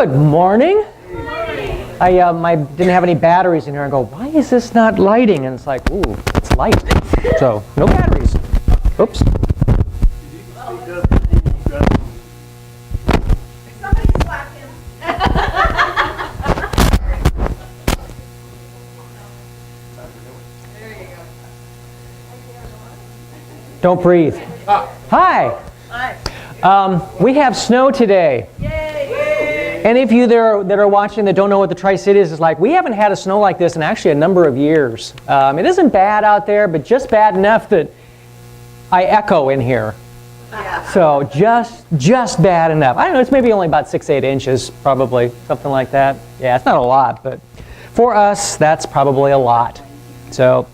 Good morning. I didn't have any batteries in here. I go, why is this not lighting? And it's like, ooh, it's light. So, no batteries. Oops. Somebody slap him. There you go. Don't breathe. Hi. Hi. We have snow today. Yay. Any of you that are watching that don't know what the Tri-Cities is like, we haven't had a snow like this in actually a number of years. It isn't bad out there, but just bad enough that I echo in here. Yeah. So just bad enough. I don't know, it's maybe only about 6-8 inches, probably, something like that. Yeah, it's not a lot, but for us, that's probably a lot. So,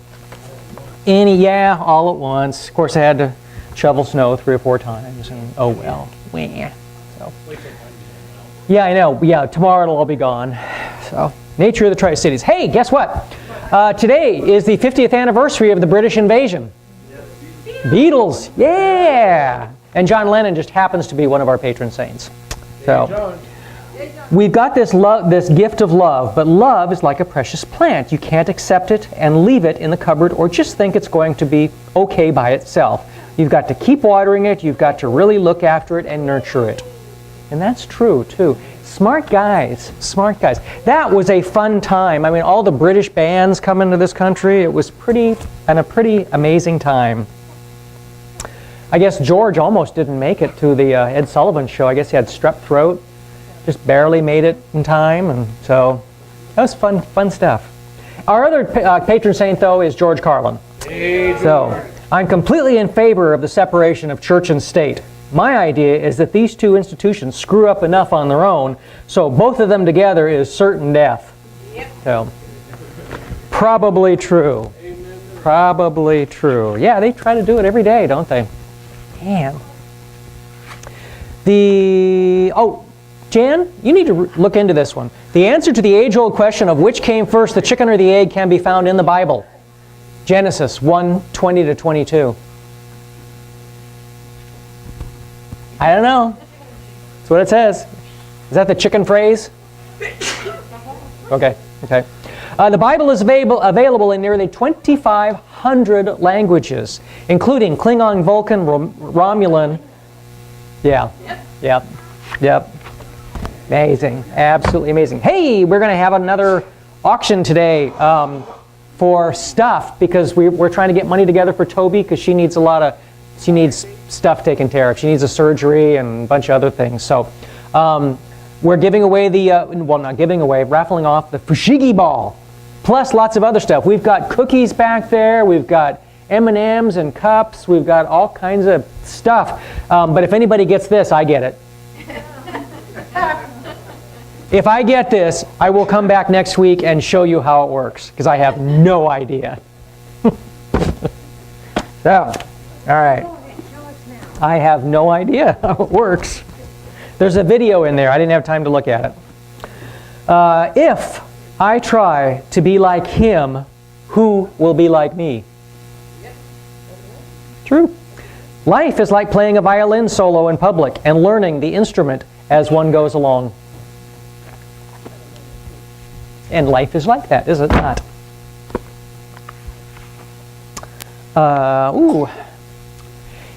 all at once. Of course, I had to shovel snow 3 or 4 times, and oh well. So. Yeah, I know. Yeah, tomorrow it'll all be gone. So, nature of the Tri-Cities. Hey, guess what? Today is the 50th anniversary of the British invasion. Beatles, yeah! And John Lennon just happens to be one of our patron saints. So, we've got this gift of love, but love is like a precious plant. You can't accept it and leave it in the cupboard or just think it's going to be okay by itself. You've got to keep watering it, you've got to really look after it and nurture it. And that's true, too. Smart guys, smart guys. That was a fun time. I mean, all the British bands come into this country. It was a pretty amazing time. I guess George almost didn't make it to the Ed Sullivan show. I guess he had strep throat. Just barely made it in time. And so that was fun stuff. Our other patron saint, though, is George Carlin. Hey, so I'm completely in favor of the separation of church and state. My idea is that these two institutions screw up enough on their own, so both of them together is certain death. Yep. So, probably true. Probably true. Yeah, they try to do it every day, don't they? Man. Jan, you need to look into this one. The answer to the age-old question of which came first, the chicken or the egg, can be found in the Bible. Genesis 1:20-22. I don't know. That's what it says. Is that the chicken phrase? Okay. The Bible is available in nearly 2,500 languages, including Klingon, Vulcan, Romulan. Yep. Amazing. Absolutely amazing. Hey, we're going to have another auction today for stuff because we're trying to get money together for Toby because she needs stuff taken care of. She needs a surgery and a bunch of other things. So we're giving away raffling off the Fushigi ball, plus lots of other stuff. We've got cookies back there. We've got M&Ms and cups. We've got all kinds of stuff. But if anybody gets this, I get it. If I get this, I will come back next week and show you how it works, because I have no idea. So, all right. I have no idea how it works. There's a video in there. I didn't have time to look at it. If I try to be like him, who will be like me? True. Life is like playing a violin solo in public and learning the instrument as one goes along. And life is like that, is it not?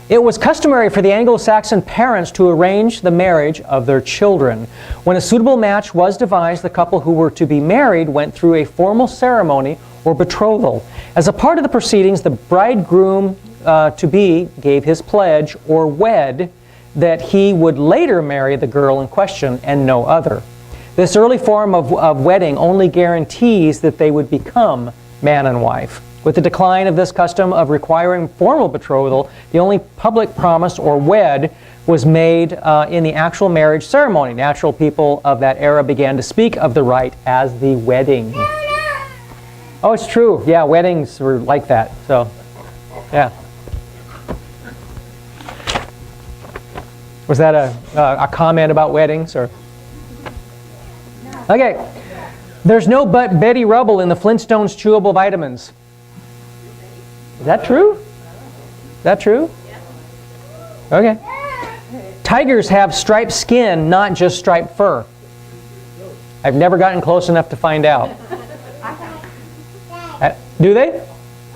It was customary for the Anglo-Saxon parents to arrange the marriage of their children. When a suitable match was devised, the couple who were to be married went through a formal ceremony or betrothal. As a part of the proceedings, the bridegroom to-be gave his pledge or wed that he would later marry the girl in question and no other. This early form of wedding only guarantees that they would become man and wife. With the decline of this custom of requiring formal betrothal, the only public promise or wed was made in the actual marriage ceremony. Natural people of that era began to speak of the rite as the wedding. Oh, it's true. Yeah, weddings were like that. So, yeah. Was that a comment about weddings, or? Okay. There's no Betty Rubble in the Flintstones chewable vitamins. Is that true? Is that true? Okay. Tigers have striped skin, not just striped fur. I've never gotten close enough to find out. Do they?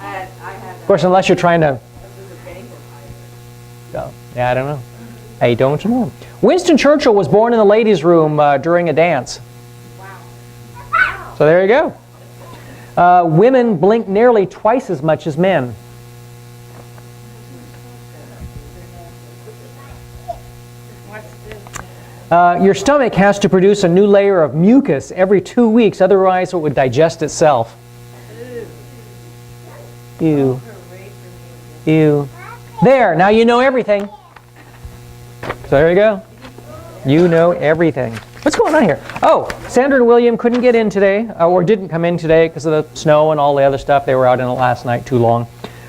Of course, unless you're trying to... So, yeah, I don't know. I don't know. Winston Churchill was born in the ladies' room during a dance. Wow. So there you go. Women blink nearly twice as much as men. Your stomach has to produce a new layer of mucus every 2 weeks, otherwise it would digest itself. Ew. Ew. There, now you know everything. So there you go. You know everything. What's going on here? Oh, Sandra and William couldn't get in today, or didn't come in today because of the snow and all the other stuff. They were out in it last night too long.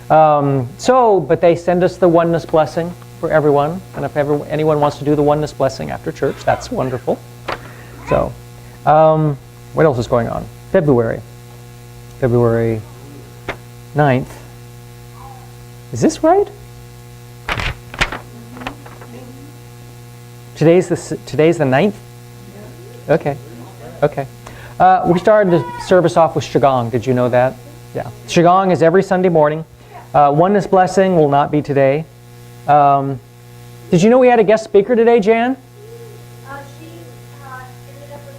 But they send us the oneness blessing for everyone. And if anyone wants to do the oneness blessing after church, that's wonderful. So, what else is going on? February 9th. Is this right? Today's the 9th? Okay. We started the service off with Qigong. Did you know that? Yeah. Qigong is every Sunday morning. Oneness blessing will not be today. Did you know we had a guest speaker today, Jan? She ended up with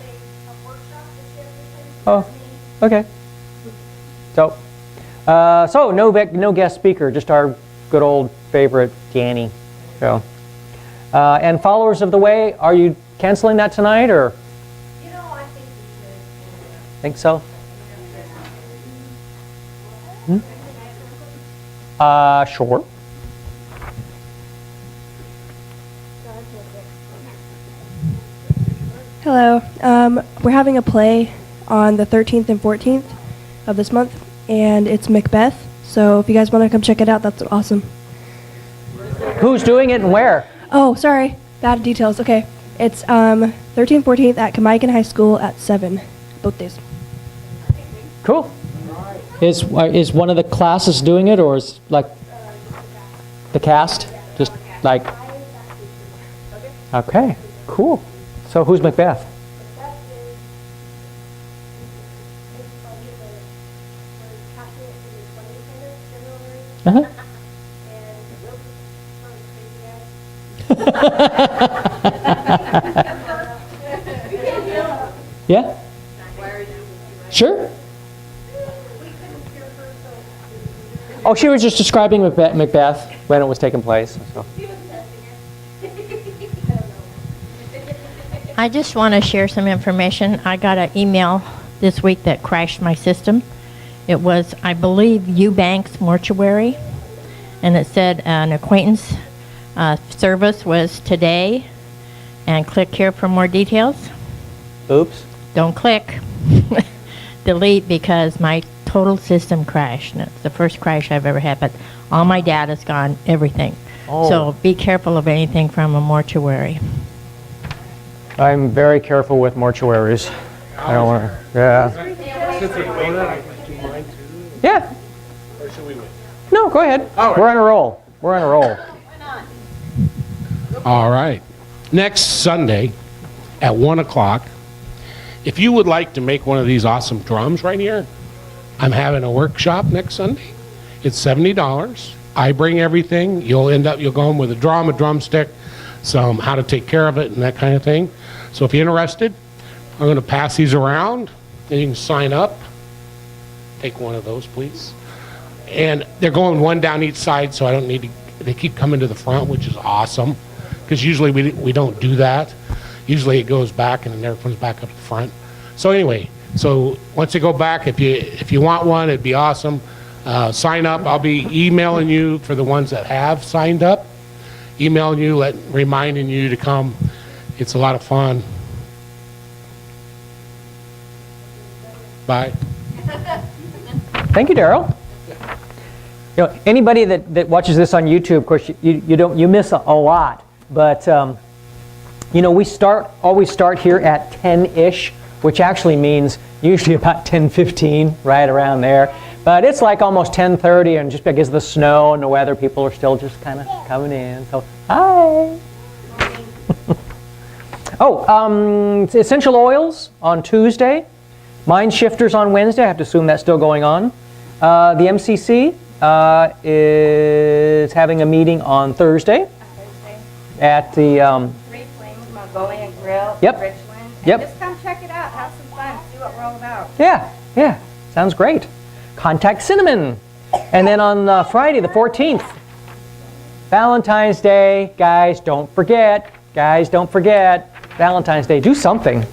a workshop that she has to Oh, okay. So no guest speaker, just our good old favorite Danny. So, and followers of the way, are you canceling that tonight, or? You know, I think we should. Think so? Sure. Hello. We're having a play on the 13th and 14th of this month, and it's Macbeth. So if you guys want to come check it out, that's awesome. Who's doing it and where? Oh, sorry. Bad details. Okay. It's 13th, 14th at Kamaikan High School at 7, both days. Cool. Is one of the classes doing it, or is like the cast? Just like... Okay, cool. So who's Macbeth? Uh-huh. Yeah? Sure. Oh, she was just describing Macbeth when it was taking place. So. I just want to share some information. I got an email this week that crashed my system. It was, I believe, Eubanks Mortuary, and it said an acquaintance service was today, and click here for more details. Oops. Don't click. Delete, because my total system crashed. And it's the first crash I've ever had, but all my data's gone, everything. Oh. So be careful of anything from a mortuary. I'm very careful with mortuaries. I don't want to. Yeah. Yeah. Or should we wait? No, go ahead. All right. We're on a roll. We're on a roll. All right. Next Sunday at 1 o'clock, if you would like to make one of these awesome drums right here, I'm having a workshop next Sunday. It's $70. I bring everything. You'll go home with a drum, a drumstick, some how to take care of it and that kind of thing. So if you're interested, I'm going to pass these around and you can sign up. Take one of those, please. And they're going one down each side, so I don't need to, they keep coming to the front, which is awesome, because usually we don't do that. Usually it goes back and then never comes back up to the front. So anyway, so once you go back, if you want one, it'd be awesome. Sign up. I'll be emailing you for the ones that have signed up. Emailing you, reminding you to come. It's a lot of fun. Bye. Thank you, Daryl. You know, anybody that watches this on YouTube, of course, you miss a lot. But you know, we always start here at 10-ish, which actually means usually about 10:15, right around there. But it's like almost 10:30, and just because of the snow and the weather, people are still just kind of coming in. So, hi. Oh, essential oils on Tuesday. Mind shifters on Wednesday. I have to assume that's still going on. The MCC is having a meeting on Thursday at the... Three Flames Mongolia Grill Yep. in Richland. And Yep. just come check it out, have some fun, see what we're all about. Yeah, sounds great. Contact Cinnamon. And then on Friday, the 14th, Valentine's Day. Guys, don't forget. Valentine's Day. Do something.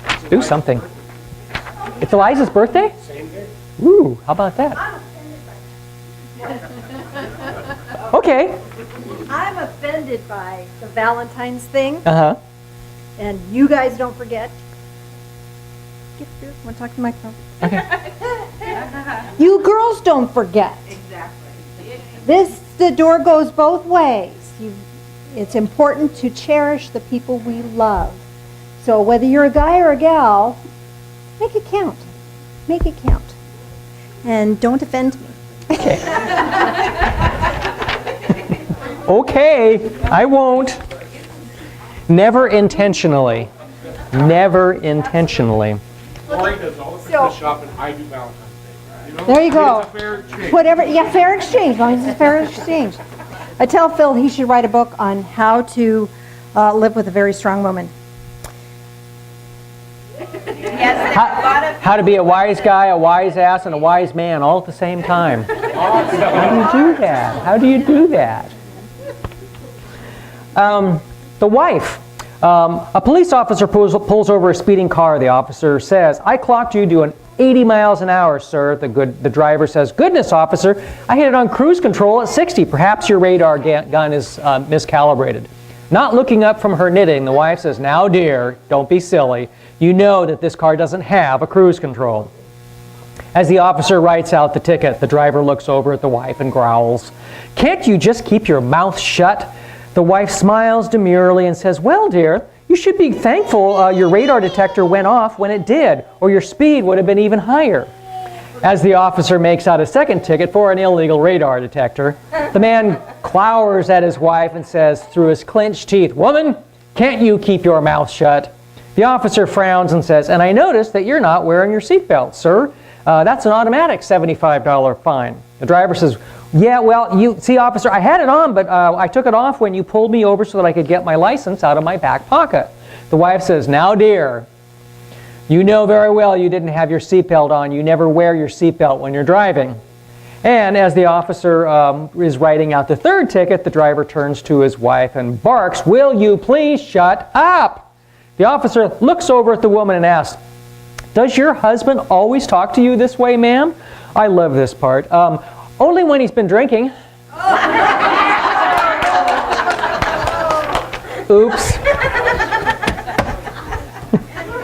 It's Eliza's birthday? Same day. Ooh, how about that? Okay. I'm offended by the Valentine's thing, Uh-huh. and you guys don't forget. Get through. Want to talk to the microphone? You girls don't forget. Exactly. The door goes both ways. It's important to cherish the people we love. So whether you're a guy or a gal, make it count. Make it count. And don't offend me. Okay, I won't. Never intentionally. Lori does all the Christmas shopping, I do Valentine's Day. You know? There you go. It's a fair exchange. Whatever, yeah, fair exchange, as long as it's fair exchange. I tell Phil he should write a book on how to live with a very strong woman. How to be a wise guy, a wise ass, and a wise man all at the same time. How do you do that? The wife. A police officer pulls over a speeding car. The officer says, "I clocked you doing 80 miles an hour, sir." The driver says, "Goodness, officer, I hit it on cruise control at 60. Perhaps your radar gun is miscalibrated." Not looking up from her knitting, the wife says, "Now, dear, don't be silly. You know that this car doesn't have a cruise control." As the officer writes out the ticket, the driver looks over at the wife and growls, "Can't you just keep your mouth shut?" The wife smiles demurely and says, "Well, dear, you should be thankful your radar detector went off when it did, or your speed would have been even higher." As the officer makes out a second ticket for an illegal radar detector, the man glowers at his wife and says through his clenched teeth, "Woman, can't you keep your mouth shut?" The officer frowns and says, "And I noticed that you're not wearing your seatbelt, sir. That's an automatic $75 fine." The driver says, "Yeah, well, you see, officer, I had it on, but I took it off when you pulled me over so that I could get my license out of my back pocket." The wife says, "Now, dear, you know very well you didn't have your seatbelt on. You never wear your seatbelt when you're driving." And as the officer is writing out the third ticket, the driver turns to his wife and barks, "Will you please shut up?" The officer looks over at the woman and asks, "Does your husband always talk to you this way, ma'am?" I love this part. "Only when he's been drinking." Oops.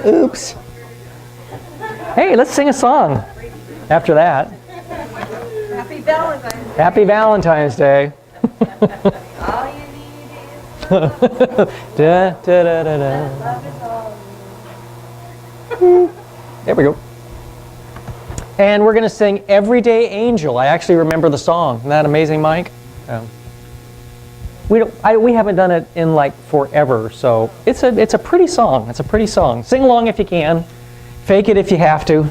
Oops. Hey, let's sing a song after that. Happy Valentine's Day. Happy Valentine's Day. All you need is Da, da, da, da, da. love is all. There we go. And we're going to sing Everyday Angel. I actually remember the song. Isn't that amazing, Mike? We haven't done it in like forever, so it's a pretty song. It's a pretty song. Sing along if you can. Fake it if you have to.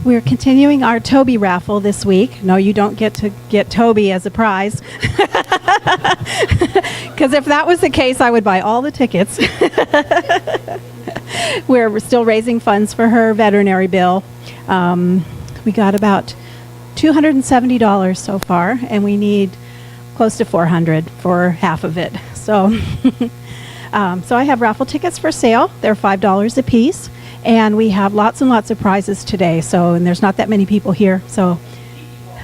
We're continuing our Toby raffle this week. No, you don't get to get Toby as a prize. Because if that was the case, I would buy all the tickets. We're still raising funds for her veterinary bill. We got about $270 so far, and we need close to $400 for half of it. So, so I have raffle tickets for sale. They're $5 a piece. And we have lots and lots of prizes today, and there's not that many people here, so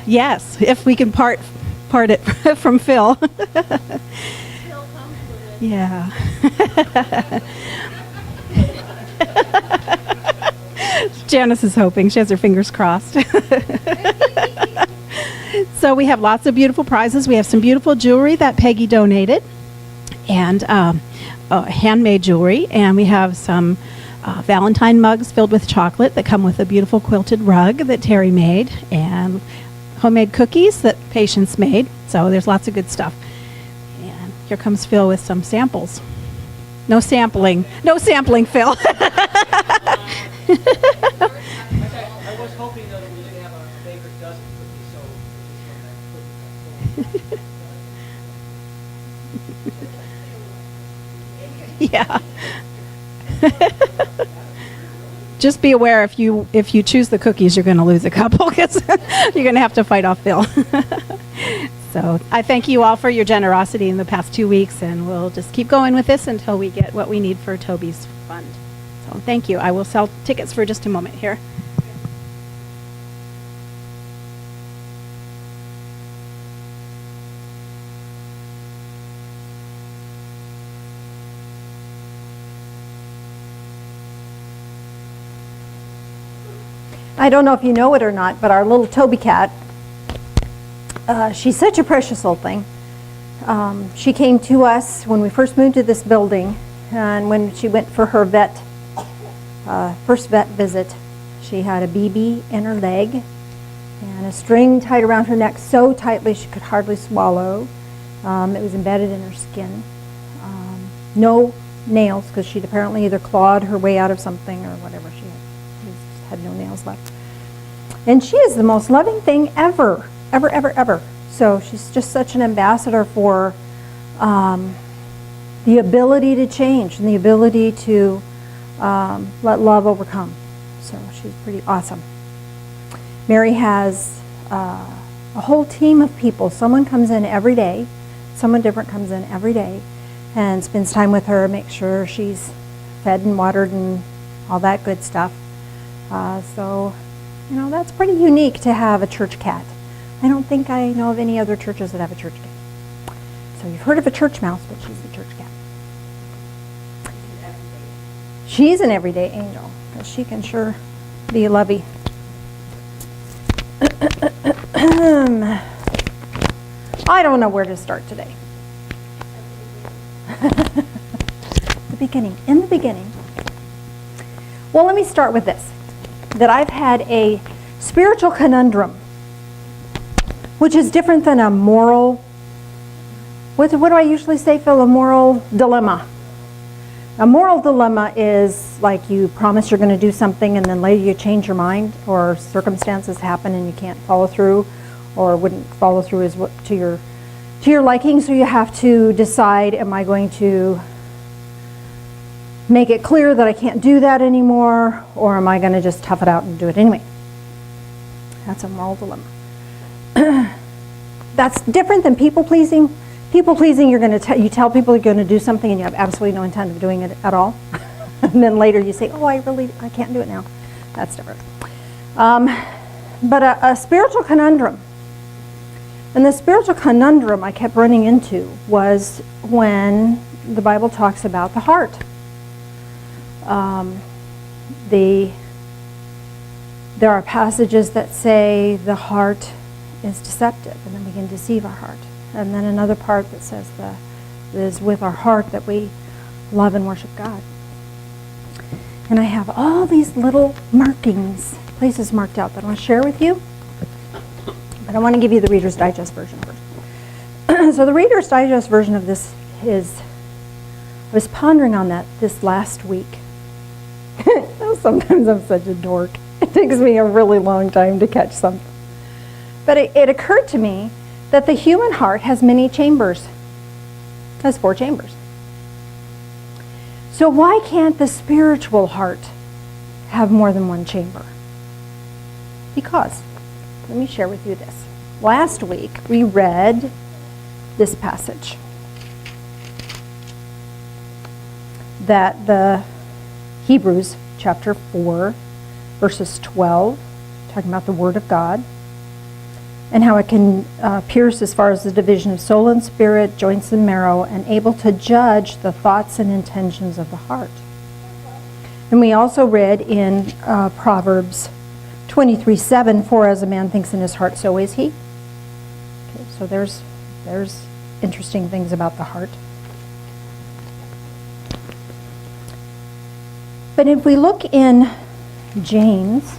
Yes, if we can part it from Phil. Yeah. Janice is hoping. She has her fingers crossed. So we have lots of beautiful prizes. We have some beautiful jewelry that Peggy donated, and handmade jewelry. And we have some Valentine mugs filled with chocolate that come with a beautiful quilted rug that Terry made, and homemade cookies that Patience made. So there's lots of good stuff. And here comes Phil with some samples. No sampling, Phil. I was hoping that we didn't have a favorite dozen cookies, so Yeah. Just be aware if you choose the cookies, you're going to lose a couple because you're going to have to fight off Phil. So I thank you all for your generosity in the past 2 weeks, and we'll just keep going with this until we get what we need for Toby's fund. So thank you. I will sell tickets for just a moment here. I don't know if you know it or not, but our little Toby cat, she's such a precious little thing. She came to us when we first moved to this building, and when she went for her first vet visit, she had a BB in her leg and a string tied around her neck so tightly she could hardly swallow. It was embedded in her skin. No nails, because she'd apparently either clawed her way out of something or whatever. She had no nails left. And she is the most loving thing ever, ever, ever, ever. So she's just such an ambassador for the ability to change and the ability to let love overcome. So she's pretty awesome. Mary has a whole team of people. Someone comes in every day. Someone different comes in every day and spends time with her, makes sure she's fed and watered and all that good stuff. So, you know, that's pretty unique to have a church cat. I don't think I know of any other churches that have a church cat. So you've heard of a church mouse, but she's a church cat. She's an everyday angel, because she can sure be lovey. I don't know where to start today. In the beginning. Well, let me start with this. That I've had a spiritual conundrum, which is different than a moral, what do I usually say, Phil? A moral dilemma. A moral dilemma is like you promise you're going to do something and then later you change your mind, or circumstances happen and you can't follow through, or wouldn't follow through as what to your liking, so you have to decide, am I going to make it clear that I can't do that anymore, or am I going to just tough it out and do it anyway? That's a moral dilemma. That's different than people pleasing. People pleasing, you tell people you're going to do something and you have absolutely no intent of doing it at all, and then later you say, "Oh, I can't do it now." That's different. But a spiritual conundrum, and the spiritual conundrum I kept running into was when the Bible talks about the heart. There are passages that say the heart is deceptive, and then we can deceive our heart. And then another part that says that it is with our heart that we love and worship God. And I have all these little markings, places marked out that I want to share with you. But I want to give you the Reader's Digest version first. So the Reader's Digest version of this is, I was pondering on that this last week. Sometimes I'm such a dork. It takes me a really long time to catch something. But it occurred to me that the human heart has many chambers. It has 4 chambers. So why can't the spiritual heart have more than one chamber? Because, let me share with you this. Last week we read this passage. That the Hebrews chapter 4, verses 12, talking about the Word of God. and how it can pierce as far as the division of soul and spirit, joints and marrow, and able to judge the thoughts and intentions of the heart. And we also read in Proverbs 23:7, for as a man thinks in his heart, so is he. Okay, so there's interesting things about the heart. But if we look in James,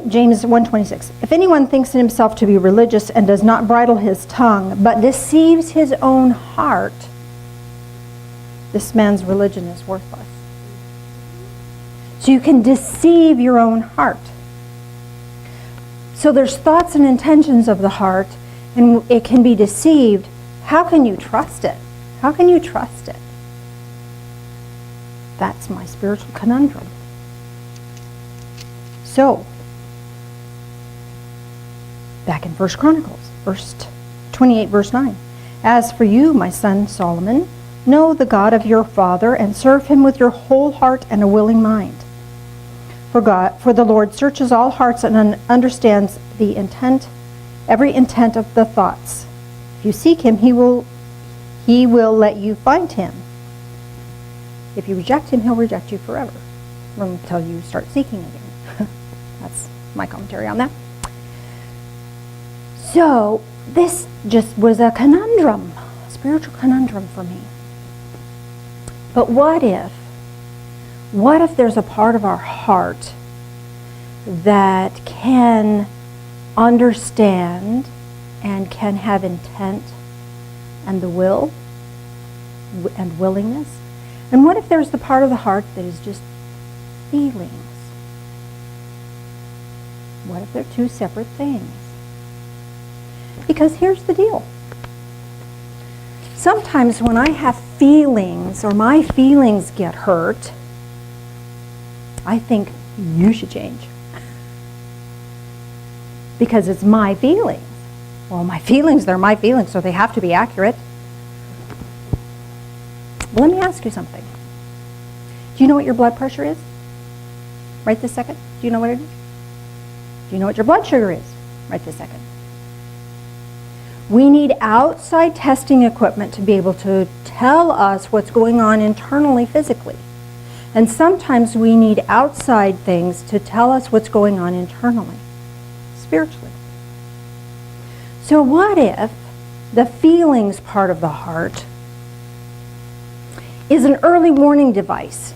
James 1:26, if anyone thinks in himself to be religious and does not bridle his tongue, but deceives his own heart, this man's religion is worthless. So you can deceive your own heart. So there's thoughts and intentions of the heart, and it can be deceived. How can you trust it? How can you trust it? That's my spiritual conundrum. So, back in 1 Chronicles, verse 28, verse 9. As for you, my son Solomon, know the God of your father and serve him with your whole heart and a willing mind. For the Lord searches all hearts and understands the intent, every intent of the thoughts. If you seek him, he will let you find him. If you reject him, he'll reject you forever until you start seeking again. That's my commentary on that. So this just was a conundrum, a spiritual conundrum for me. But what if there's a part of our heart that can understand and can have intent and the will and willingness? And what if there's the part of the heart that is just feelings? What if they're two separate things? Because here's the deal. Sometimes when I have feelings or my feelings get hurt, I think you should change. Because it's my feelings. Well, my feelings, they're my feelings, so they have to be accurate. Well, let me ask you something. Do you know what your blood pressure is? Right this second? Do you know what it is? Do you know what your blood sugar is? Right this second. We need outside testing equipment to be able to tell us what's going on internally, physically. And sometimes we need outside things to tell us what's going on internally, spiritually. So what if the feelings part of the heart is an early warning device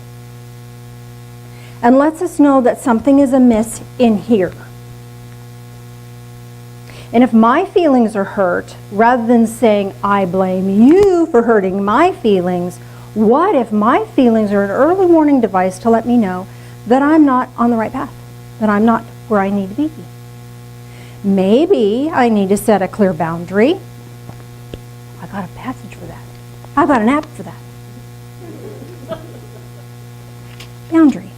and lets us know that something is amiss in here? And if my feelings are hurt, rather than saying, I blame you for hurting my feelings, what if my feelings are an early warning device to let me know that I'm not on the right path, that I'm not where I need to be? Maybe I need to set a clear boundary. I got a passage for that. I got an app for that. Boundary.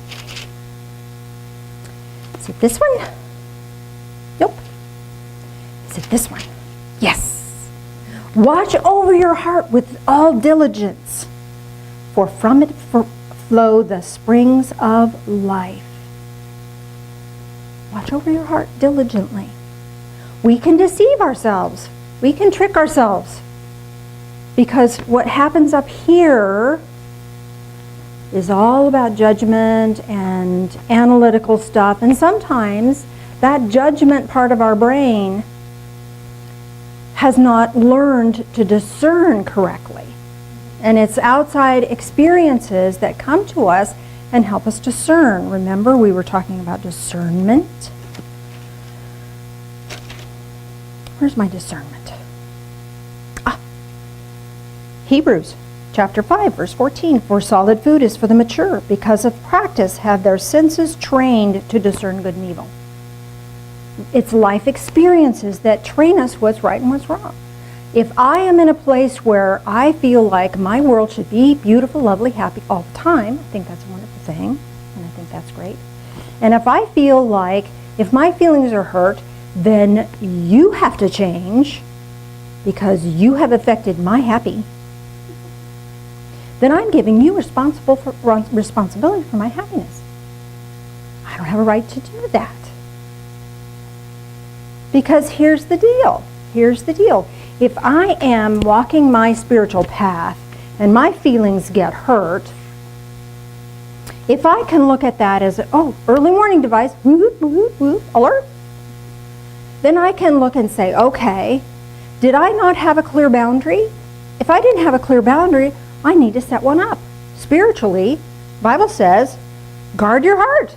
Is it this one? Nope. Is it this one? Yes. Watch over your heart with all diligence, for from it flow the springs of life. Watch over your heart diligently. We can deceive ourselves. We can trick ourselves. Because what happens up here is all about judgment and analytical stuff. And sometimes that judgment part of our brain has not learned to discern correctly. And it's outside experiences that come to us and help us discern. Remember, we were talking about discernment. Where's my discernment? Hebrews chapter 5, verse 14. For solid food is for the mature, because of practice have their senses trained to discern good and evil. It's life experiences that train us what's right and what's wrong. If I am in a place where I feel like my world should be beautiful, lovely, happy all the time, I think that's a wonderful thing, and I think that's great. And if I feel like if my feelings are hurt, then you have to change because you have affected my happy, then I'm giving you responsibility for my happiness. I don't have a right to do that. Because here's the deal. Here's the deal. If I am walking my spiritual path and my feelings get hurt, if I can look at that as, oh, early warning device, whoop, whoop, whoop, alert, then I can look and say, okay, did I not have a clear boundary? If I didn't have a clear boundary, I need to set one up. Spiritually, the Bible says, guard your heart.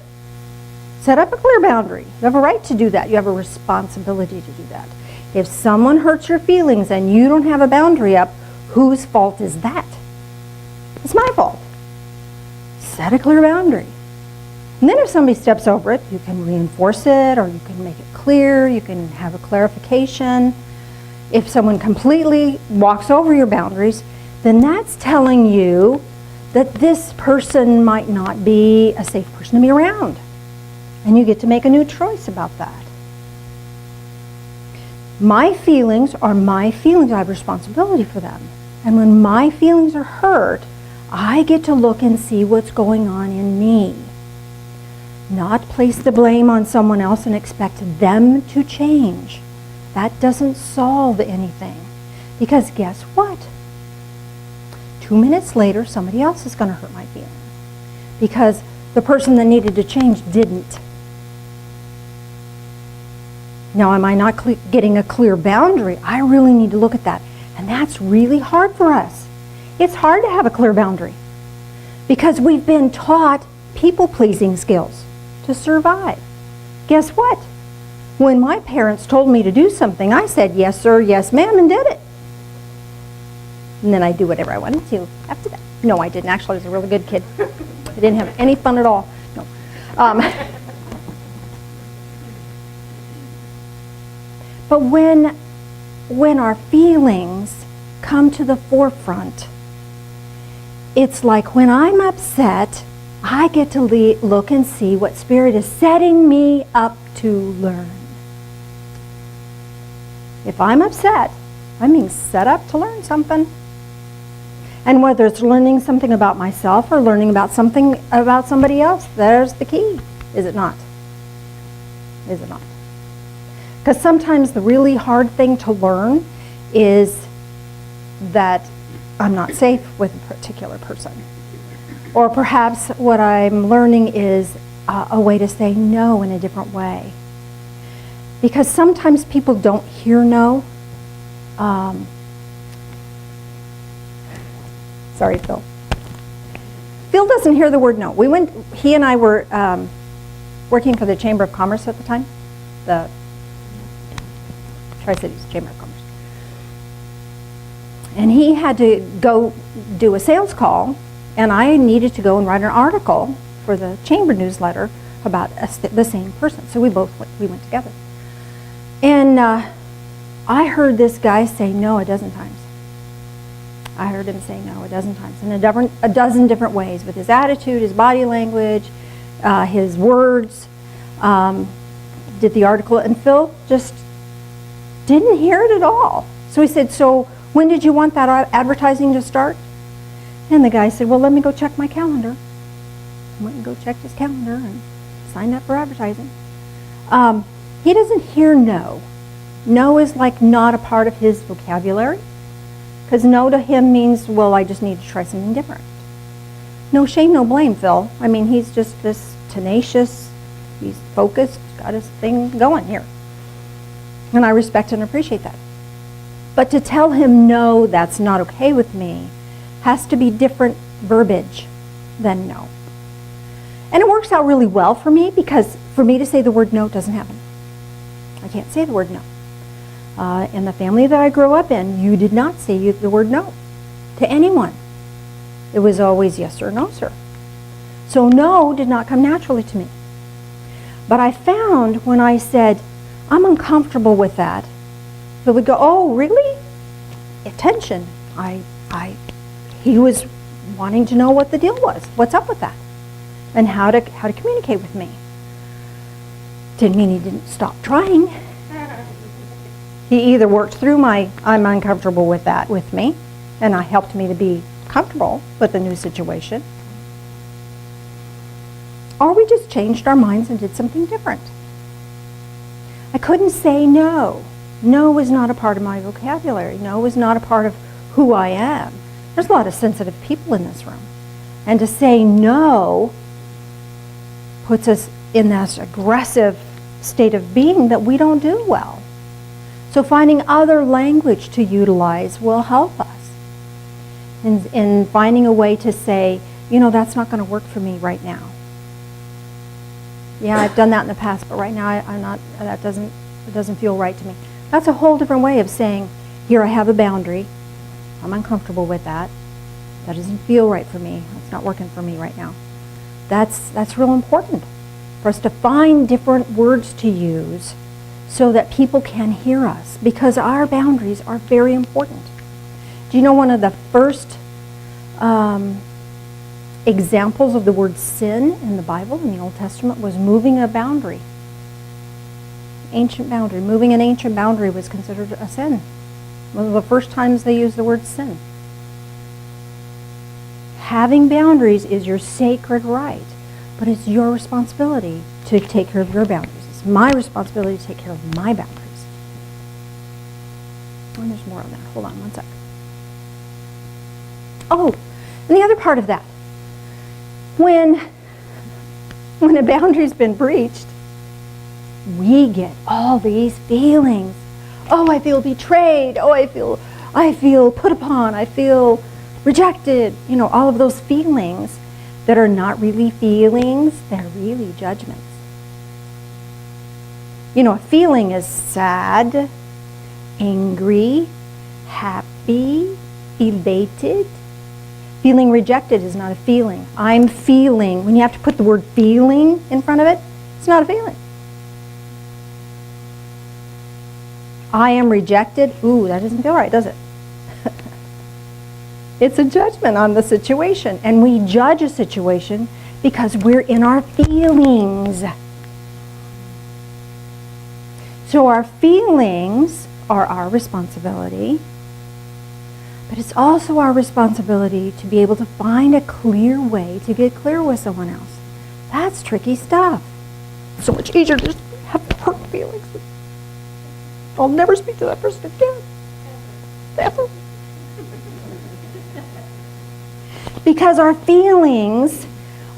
Set up a clear boundary. You have a right to do that. You have a responsibility to do that. If someone hurts your feelings and you don't have a boundary up, whose fault is that? It's my fault. Set a clear boundary. And then if somebody steps over it, you can reinforce it, or you can make it clear, you can have a clarification. If someone completely walks over your boundaries, then that's telling you that this person might not be a safe person to be around. And you get to make a new choice about that. My feelings are my feelings. I have responsibility for them. And when my feelings are hurt, I get to look and see what's going on in me. Not place the blame on someone else and expect them to change. That doesn't solve anything. Because guess what? 2 minutes later, somebody else is going to hurt my feelings. Because the person that needed to change didn't. Now, am I not getting a clear boundary? I really need to look at that. And that's really hard for us. It's hard to have a clear boundary because we've been taught people-pleasing skills to survive. Guess what? When my parents told me to do something, I said, yes, sir, yes, ma'am, and did it. And then I do whatever I wanted to after that. No, I didn't. Actually, I was a really good kid. I didn't have any fun at all. No. But when our feelings come to the forefront, it's like when I'm upset, I get to look and see what Spirit is setting me up to learn. If I'm upset, I'm being set up to learn something. And whether it's learning something about myself or learning about something about somebody else, there's the key. Is it not? Is it not? Because sometimes the really hard thing to learn is that I'm not safe with a particular person. Or perhaps what I'm learning is a way to say no in a different way. Because sometimes people don't hear no. Sorry, Phil. Phil doesn't hear the word no. He and I were working for the Chamber of Commerce at the time, the Tri-Cities Chamber of Commerce. And he had to go do a sales call, and I needed to go and write an article for the Chamber newsletter about the same person. So we went together. And I heard this guy say no a dozen times. I heard him say no a dozen times in a dozen different ways, with his attitude, his body language, his words. Did the article, and Phil just didn't hear it at all. So he said, so when did you want that advertising to start? And the guy said, well, let me go check my calendar. I went and go checked his calendar and signed up for advertising. He doesn't hear no. No is like not a part of his vocabulary. Because no to him means, well, I just need to try something different. No shame, no blame, Phil. I mean, he's just this tenacious, he's focused, got his thing going here. And I respect and appreciate that. But to tell him no, that's not okay with me, has to be different verbiage than no. And it works out really well for me, because for me to say the word no doesn't happen. I can't say the word no. In the family that I grew up in, you did not say the word no to anyone. It was always yes or no, sir. So no did not come naturally to me. But I found when I said, I'm uncomfortable with that, they would go, oh, really? Attention. He was wanting to know what the deal was. What's up with that? And how to communicate with me. Didn't mean he didn't stop trying. He either worked through my I'm uncomfortable with that with me, and I helped me to be comfortable with the new situation. Or we just changed our minds and did something different. I couldn't say no. No was not a part of my vocabulary. No was not a part of who I am. There's a lot of sensitive people in this room. And to say no puts us in this aggressive state of being that we don't do well. So finding other language to utilize will help us in finding a way to say, you know, that's not going to work for me right now. Yeah, I've done that in the past, but right now I'm not. It doesn't feel right to me. That's a whole different way of saying, here I have a boundary. I'm uncomfortable with that. That doesn't feel right for me. It's not working for me right now. That's real important for us to find different words to use so that people can hear us, because our boundaries are very important. Do you know one of the first examples of the word sin in the Bible, in the Old Testament, was moving a boundary. Ancient boundary. Moving an ancient boundary was considered a sin. One of the first times they used the word sin. Having boundaries is your sacred right, but it's your responsibility to take care of your boundaries. It's my responsibility to take care of my boundaries. And there's more on that. Hold on one sec. Oh, and the other part of that. When a boundary's been breached, we get all these feelings. Oh, I feel betrayed. Oh, I feel put upon. I feel rejected. You know, all of those feelings that are not really feelings, they're really judgments. You know, a feeling is sad, angry, happy, elated. Feeling rejected is not a feeling. I'm feeling, when you have to put the word feeling in front of it, it's not a feeling. I am rejected. Ooh, that doesn't feel right, does it? It's a judgment on the situation, and we judge a situation because we're in our feelings. So our feelings are our responsibility, but it's also our responsibility to be able to find a clear way to get clear with someone else. That's tricky stuff. So much easier to just have hurt feelings. I'll never speak to that person again. Ever. Because our feelings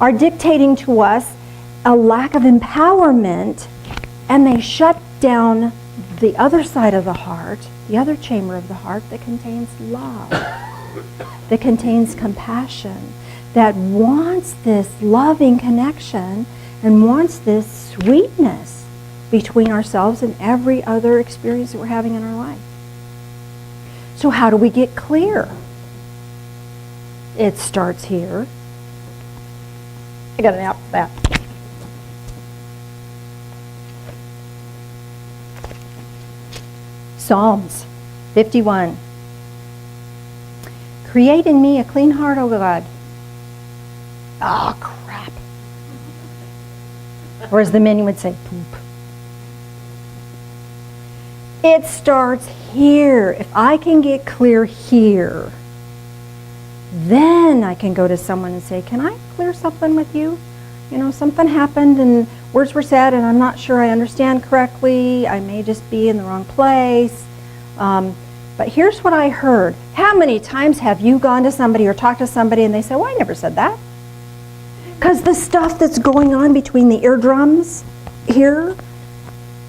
are dictating to us a lack of empowerment, and they shut down the other side of the heart, the other chamber of the heart that contains love, that contains compassion, that wants this loving connection and wants this sweetness between ourselves and every other experience that we're having in our life. So how do we get clear? It starts here. I got an app for that. Psalms 51. Create in me a clean heart, O God. Oh, crap. Or as the men would say, poop. It starts here. If I can get clear here, then I can go to someone and say, can I clear something with you? You know, something happened and words were said and I'm not sure I understand correctly. I may just be in the wrong place. But here's what I heard. How many times have you gone to somebody or talked to somebody and they say, well, I never said that? Because the stuff that's going on between the eardrums here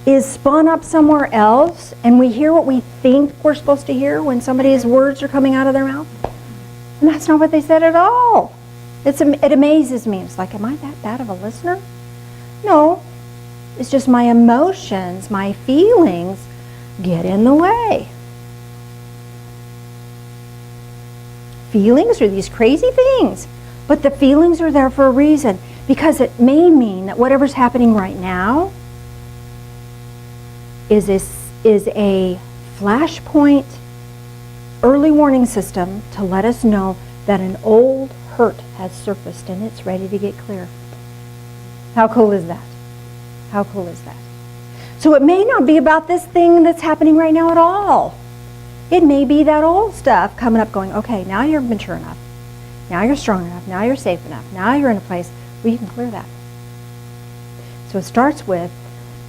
is spun up somewhere else, and we hear what we think we're supposed to hear when somebody's words are coming out of their mouth. And that's not what they said at all. It amazes me. It's like, am I that bad of a listener? No. It's just my emotions, my feelings get in the way. Feelings are these crazy things, but the feelings are there for a reason, because it may mean that whatever's happening right now is a flashpoint early warning system to let us know that an old hurt has surfaced and it's ready to get clear. How cool is that? How cool is that? So it may not be about this thing that's happening right now at all. It may be that old stuff coming up going, okay, now you're mature enough. Now you're strong enough. Now you're safe enough. Now you're in a place where you can clear that. So it starts with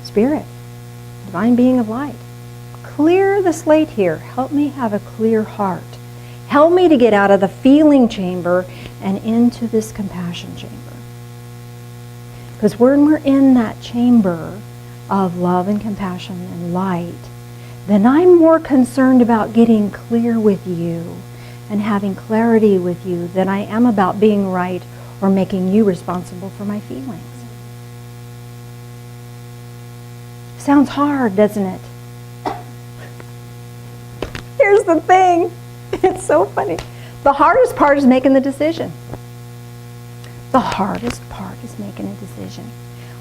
Spirit, divine being of light. Clear the slate here. Help me have a clear heart. Help me to get out of the feeling chamber and into this compassion chamber. Because when we're in that chamber of love and compassion and light, then I'm more concerned about getting clear with you and having clarity with you than I am about being right or making you responsible for my feelings. Sounds hard, doesn't it? Here's the thing. It's so funny. The hardest part is making the decision. The hardest part is making a decision.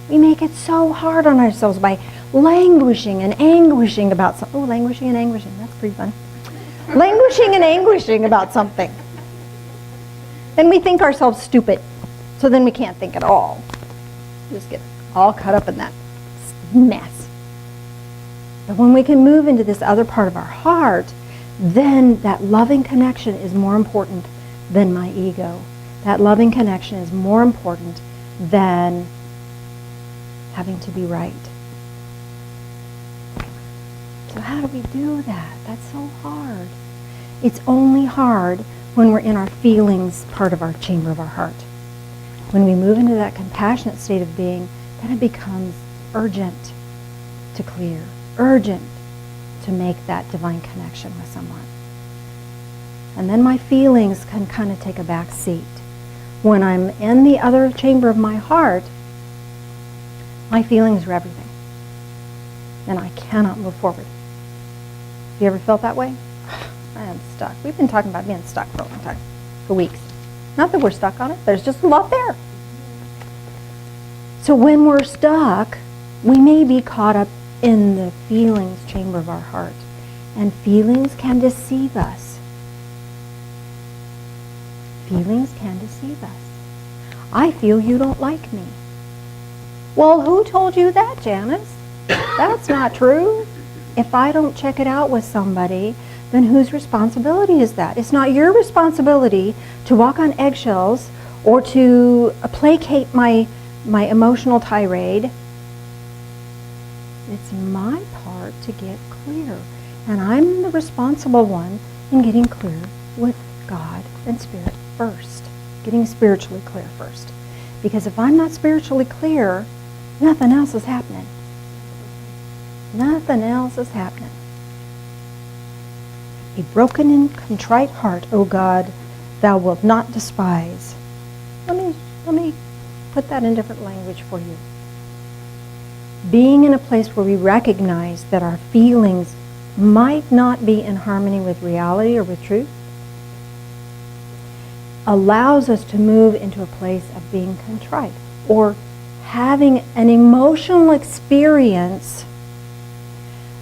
We make it so hard on ourselves by languishing and anguishing about something. Oh, languishing and anguishing. That's pretty fun. Languishing and anguishing about something. Then we think ourselves stupid. So then we can't think at all. Just get all caught up in that mess. But when we can move into this other part of our heart, then that loving connection is more important than my ego. That loving connection is more important than having to be right. So how do we do that? That's so hard. It's only hard when we're in our feelings part of our chamber of our heart. When we move into that compassionate state of being, then it becomes urgent to clear, urgent to make that divine connection with someone. And then my feelings can kind of take a back seat. When I'm in the other chamber of my heart, my feelings are everything. And I cannot move forward. Have you ever felt that way? I am stuck. We've been talking about being stuck for a long time, for weeks. Not that we're stuck on it, there's just a lot there. So when we're stuck, we may be caught up in the feelings chamber of our heart. And feelings can deceive us. Feelings can deceive us. I feel you don't like me. Well, who told you that, Janice? That's not true. If I don't check it out with somebody, then whose responsibility is that? It's not your responsibility to walk on eggshells or to placate my emotional tirade. It's my part to get clear. And I'm the responsible one in getting clear with God and Spirit first. Getting spiritually clear first. Because if I'm not spiritually clear, nothing else is happening. Nothing else is happening. A broken and contrite heart, O God, thou wilt not despise. Let me put that in different language for you. Being in a place where we recognize that our feelings might not be in harmony with reality or with truth allows us to move into a place of being contrite or having an emotional experience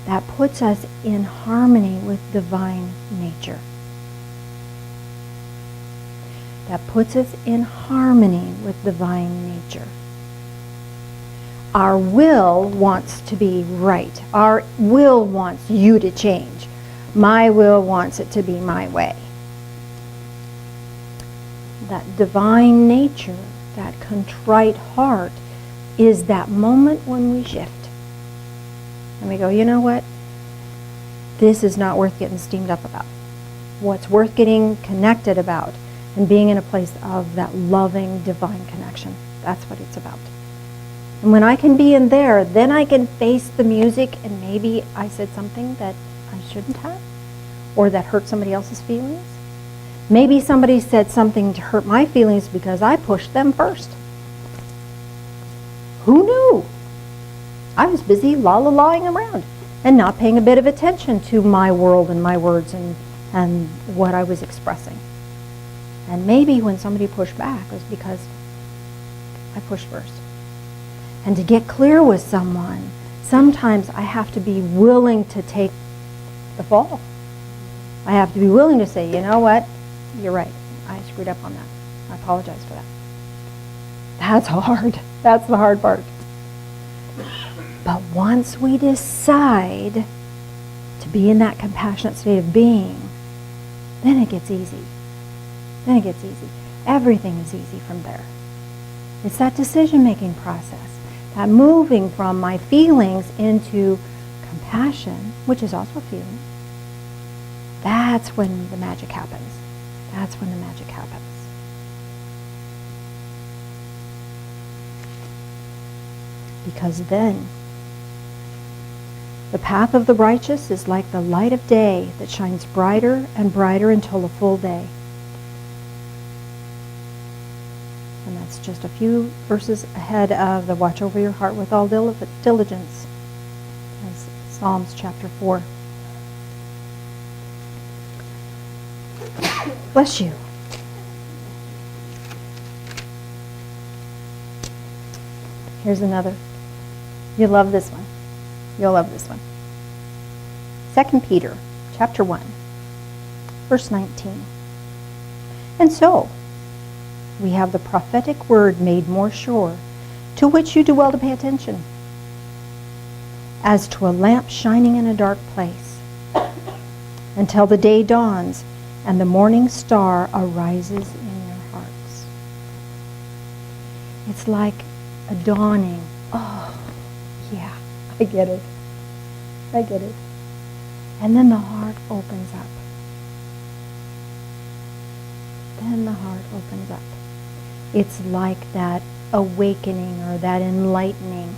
that puts us in harmony with divine nature. That puts us in harmony with divine nature. Our will wants to be right. Our will wants you to change. My will wants it to be my way. That divine nature, that contrite heart, is that moment when we shift. And we go, you know what? This is not worth getting steamed up about. What's worth getting connected about and being in a place of that loving divine connection. That's what it's about. And when I can be in there, then I can face the music and maybe I said something that I shouldn't have or that hurt somebody else's feelings. Maybe somebody said something to hurt my feelings because I pushed them first. Who knew? I was busy la-la-laing around and not paying a bit of attention to my world and my words and what I was expressing. And maybe when somebody pushed back, it was because I pushed first. And to get clear with someone, sometimes I have to be willing to take the fall. I have to be willing to say, you know what? You're right. I screwed up on that. I apologize for that. That's hard. That's the hard part. But once we decide to be in that compassionate state of being, then it gets easy. Then it gets easy. Everything is easy from there. It's that decision-making process, that moving from my feelings into compassion, which is also a feeling. That's when the magic happens. That's when the magic happens. Because then, the path of the righteous is like the light of day that shines brighter and brighter until the full day. And that's just a few verses ahead of the watch over your heart with all diligence. As Psalms chapter 4. Bless you. Here's another. You'll love this one. You'll love this one. 2 Peter chapter 1, verse 19. And so, we have the prophetic word made more sure, to which you do well to pay attention, as to a lamp shining in a dark place, until the day dawns and the morning star arises in your hearts. It's like a dawning. Oh, yeah, I get it. I get it. And then the heart opens up. Then the heart opens up. It's like that awakening or that enlightening.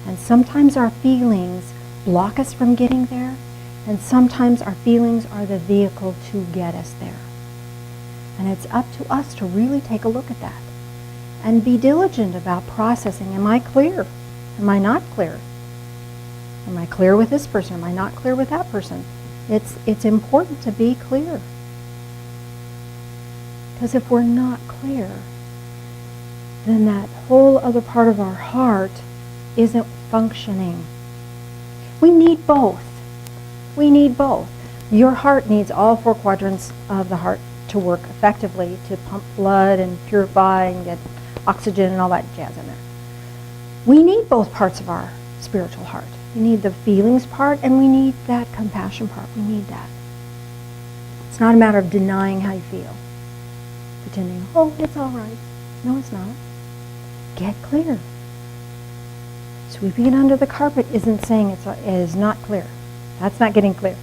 And sometimes our feelings block us from getting there, and sometimes our feelings are the vehicle to get us there. And it's up to us to really take a look at that and be diligent about processing. Am I clear? Am I not clear? Am I clear with this person? Am I not clear with that person? It's important to be clear. Because if we're not clear, then that whole other part of our heart isn't functioning. We need both. We need both. Your heart needs all four quadrants of the heart to work effectively, to pump blood and purify and get oxygen and all that jazz in there. We need both parts of our spiritual heart. We need the feelings part and we need that compassion part. We need that. It's not a matter of denying how you feel. Pretending, oh, it's all right. No, it's not. Get clear. Sweeping it under the carpet isn't saying it is not clear. That's not getting clear.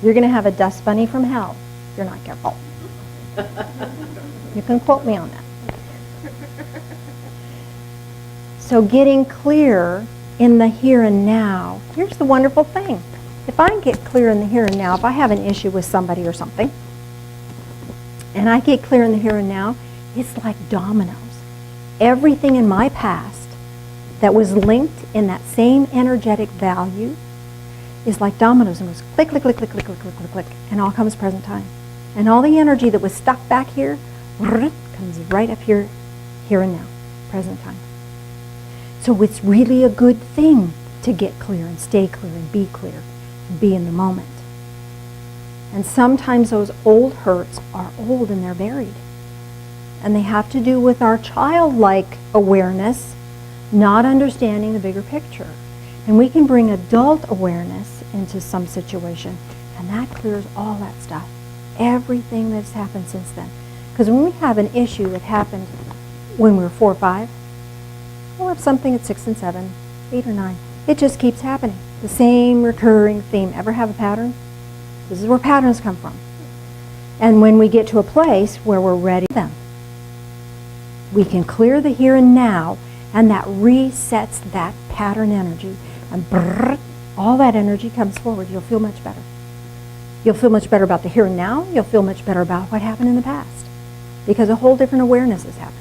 You're going to have a dust bunny from hell if you're not careful. You can quote me on that. So getting clear in the here and now. Here's the wonderful thing. If I get clear in the here and now, if I have an issue with somebody or something, and I get clear in the here and now, it's like dominoes. Everything in my past that was linked in that same energetic value is like dominoes and goes click, click, click, click, click, click, click, click, click, and all comes present time. And all the energy that was stuck back here comes right up here, here and now, present time. So it's really a good thing to get clear and stay clear and be in the moment. And sometimes those old hurts are old and they're buried. And they have to do with our childlike awareness, not understanding the bigger picture. And we can bring adult awareness into some situation, and that clears all that stuff. Everything that's happened since then. Because when we have an issue that happened when we were 4 or 5, we'll have something at 6 and 7, 8 or 9. It just keeps happening. The same recurring theme. Ever have a pattern? This is where patterns come from. And when we get to a place where we're ready for them, we can clear the here and now, and that resets that pattern energy. And brrr, all that energy comes forward. You'll feel much better. You'll feel much better about the here and now. You'll feel much better about what happened in the past. Because a whole different awareness has happened.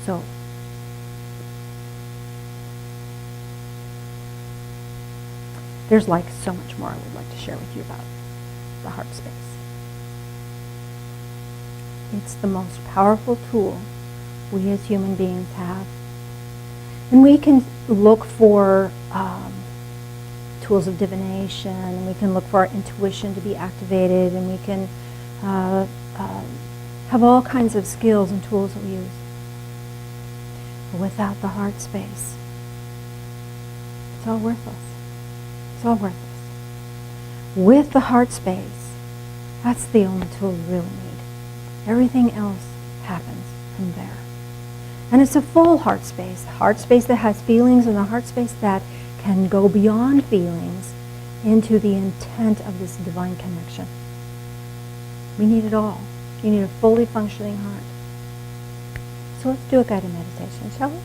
So, there's like so much more I would like to share with you about the heart space. It's the most powerful tool we as human beings have. And we can look for tools of divination, and we can look for our intuition to be activated, and we can have all kinds of skills and tools that we use. But without the heart space, it's all worthless. It's all worthless. with the heart space, that's the only tool you really need. Everything else happens from there. And it's a full heart space that has feelings, and a heart space that can go beyond feelings into the intent of this divine connection. We need it all. You need a fully functioning heart. So let's do a guided meditation, shall we?